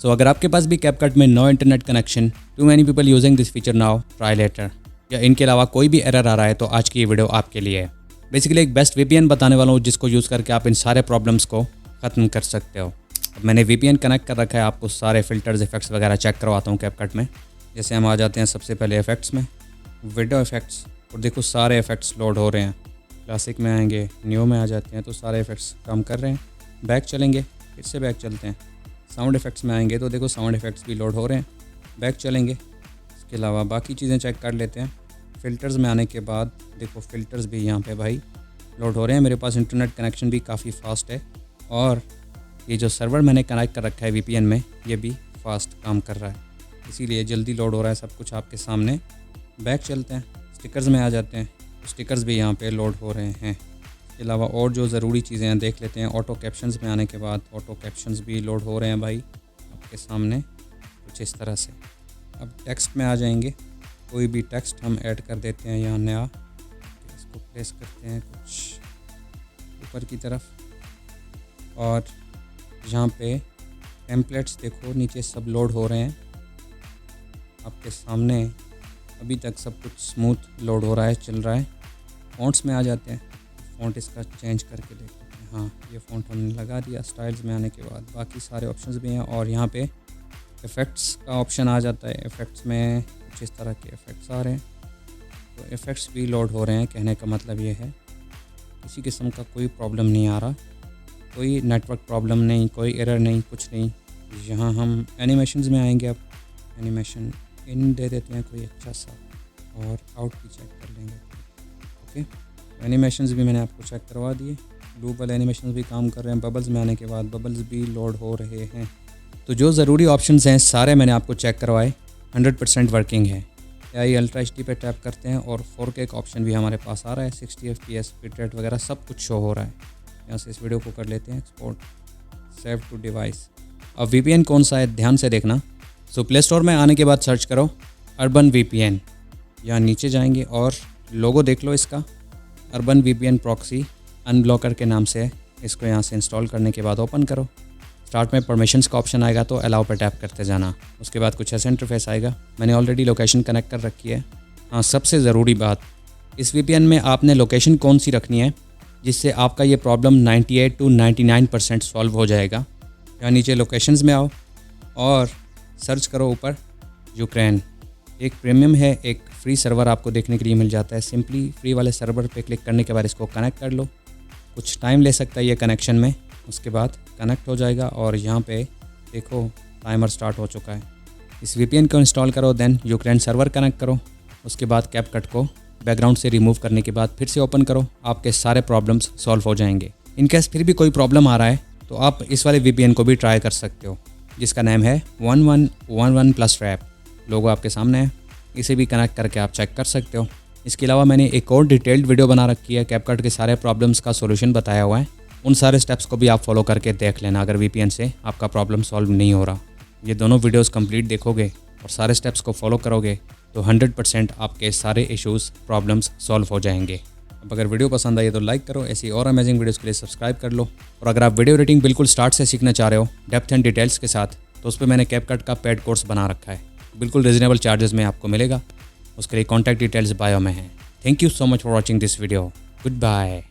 सो अगर आपके पास भी कैपकट में no internet connection, too many people using this feature now, try later, या इनके अलावा कोई भी एरर आ रहा है तो आज की ये वीडियो आपके लिए है। बेसिकली एक बेस्ट VPN बताने वाला हूँ जिसको यूज़ करके आप इन सारे प्रॉब्लम्स को ख़त्म कर सकते हो। अब मैंने VPN कनेक्ट कर रखा है, आपको सारे फ़िल्टर्स इफेक्ट्स वगैरह चेक करवाता हूँ कैपकट में। जैसे हम आ जाते हैं सबसे पहले इफेक्ट्स में, विंडो इफेक्ट्स, और देखो सारे इफेक्ट्स लोड हो रहे हैं। क्लासिक में आएंगे, न्यू में आ जाते हैं तो सारे इफेक्ट्स काम कर रहे हैं। बैक चलेंगे, फिर से बैक चलते हैं, साउंड इफेक्ट्स में आएंगे तो देखो साउंड इफेक्ट्स भी लोड हो रहे हैं। बैक चलेंगे, इसके अलावा बाकी चीज़ें चेक कर लेते हैं। फ़िल्टर्स में आने के बाद देखो फ़िल्टर्स भी यहाँ पे भाई लोड हो रहे हैं। मेरे पास इंटरनेट कनेक्शन भी काफ़ी फ़ास्ट है और ये जो सर्वर मैंने कनेक्ट कर रखा है VPN में ये भी फास्ट काम कर रहा है, इसीलिए जल्दी लोड हो रहा है सब कुछ आपके सामने। बैक चलते हैं, स्टिकर्स में आ जाते हैं, स्टिकर्स भी यहाँ पे लोड हो रहे हैं। इसके अलावा और जो ज़रूरी चीज़ें हैं देख लेते हैं। ऑटो कैप्शंस में आने के बाद ऑटो कैप्शंस भी लोड हो रहे हैं भाई आपके सामने कुछ इस तरह से। अब टेक्स्ट में आ जाएंगे, कोई भी टेक्स्ट हम ऐड कर देते हैं यहाँ नया, इसको प्लेस करते हैं कुछ ऊपर की तरफ और यहाँ पे टेम्पलेट्स देखो नीचे सब लोड हो रहे हैं आपके सामने। अभी तक सब कुछ स्मूथ लोड हो रहा है, चल रहा है। फ़ॉन्ट्स में आ जाते हैं, फ़ॉन्ट इसका चेंज करके देख लेते हैं। हाँ, ये फ़ॉन्ट हमने लगा दिया। स्टाइल्स में आने के बाद बाकी सारे ऑप्शंस भी हैं और यहाँ पे इफ़ेक्ट्स का ऑप्शन आ जाता है। इफ़ेक्ट्स में कुछ इस तरह के इफ़ेक्ट्स आ रहे हैं, तो इफ़ेक्ट्स भी लोड हो रहे हैं। कहने का मतलब ये है किसी किस्म का कोई प्रॉब्लम नहीं आ रहा, कोई नेटवर्क प्रॉब्लम नहीं, कोई एरर नहीं, कुछ नहीं। यहाँ हम एनिमेशंस में आएंगे। अब एनिमेशन इन दे देते हैं कोई अच्छा सा और आउट भी चेक कर लेंगे। ओके, एनिमेशंस भी मैंने आपको चेक करवा दिए। ब्लू वाले एनिमेशंस भी काम कर रहे हैं। बबल्स में आने के बाद बबल्स भी लोड हो रहे हैं। तो जो ज़रूरी ऑप्शंस हैं सारे मैंने आपको चेक करवाए, 100% वर्किंग है। AI अल्ट्रा HD पे टैप करते हैं और 4K का ऑप्शन भी हमारे पास आ रहा है। 60 FPS बिट रेट वगैरह सब कुछ शो हो रहा है। यहाँ से इस वीडियो को कर लेते हैं एक्सपोर्ट, सेव टू डिवाइस। अब VPN कौन सा है ध्यान से देखना। सो प्ले स्टोर में आने के बाद सर्च करो अर्बन VPN, यहाँ नीचे जाएंगे और लोगो देख लो इसका, अर्बन VPN प्रॉक्सी अनब्लॉकर के नाम से है। इसको यहाँ से इंस्टॉल करने के बाद ओपन करो। स्टार्ट में परमिशंस का ऑप्शन आएगा तो अलाउ पर टैप करते जाना। उसके बाद कुछ ऐसा इंटरफेस आएगा। मैंने ऑलरेडी लोकेशन कनेक्ट कर रखी है। हाँ, सबसे ज़रूरी बात, इस VPN में आपने लोकेशन कौन सी रखनी है जिससे आपका ये प्रॉब्लम 98 to 99% सॉल्व हो जाएगा। यहाँ नीचे लोकेशंस में आओ और सर्च करो ऊपर यूक्रेन। एक प्रीमियम है, एक फ्री सर्वर आपको देखने के लिए मिल जाता है। सिंपली फ्री वाले सर्वर पे क्लिक करने के बाद इसको कनेक्ट कर लो। कुछ टाइम ले सकता है ये कनेक्शन में, उसके बाद कनेक्ट हो जाएगा और यहाँ पे देखो टाइमर स्टार्ट हो चुका है। इस VPN को इंस्टॉल करो, देन यूक्रेन सर्वर कनेक्ट करो। उसके बाद कैपकट को बैकग्राउंड से रिमूव करने के बाद फिर से ओपन करो, आपके सारे प्रॉब्लम्स सॉल्व हो जाएंगे। इनकेस फिर भी कोई प्रॉब्लम आ रहा है तो आप इस वाले VPN को भी ट्राई कर सकते हो जिसका नेम है 1111+Trap। लोगो आपके सामने है, इसे भी कनेक्ट करके आप चेक कर सकते हो। इसके अलावा मैंने एक और डिटेल्ड वीडियो बना रखी है, कैपकट के सारे प्रॉब्लम्स का सॉल्यूशन बताया हुआ है। उन सारे स्टेप्स को भी आप फॉलो करके देख लेना अगर VPN से आपका प्रॉब्लम सॉल्व नहीं हो रहा। ये दोनों वीडियोस कंप्लीट देखोगे और सारे स्टेप्स को फॉलो करोगे तो 100% आपके सारे इश्यूज़ प्रॉब्लम्स सॉल्व हो जाएंगे। अब अगर वीडियो पसंद आई तो लाइक करो, ऐसी और अमेजिंग वीडियोस के लिए सब्सक्राइब कर लो। और अगर आप वीडियो एडिटिंग बिल्कुल स्टार्ट से सीखना चाह रहे हो डेप्थ एंड डिटेल्स के साथ, तो उस पर मैंने कैपकट का पेड कोर्स बना रखा है, बिल्कुल रीजनेबल चार्जेस में आपको मिलेगा। उसके लिए कॉन्टैक्ट डिटेल्स बायो में है। Thank you so much for watching this video. Good bye.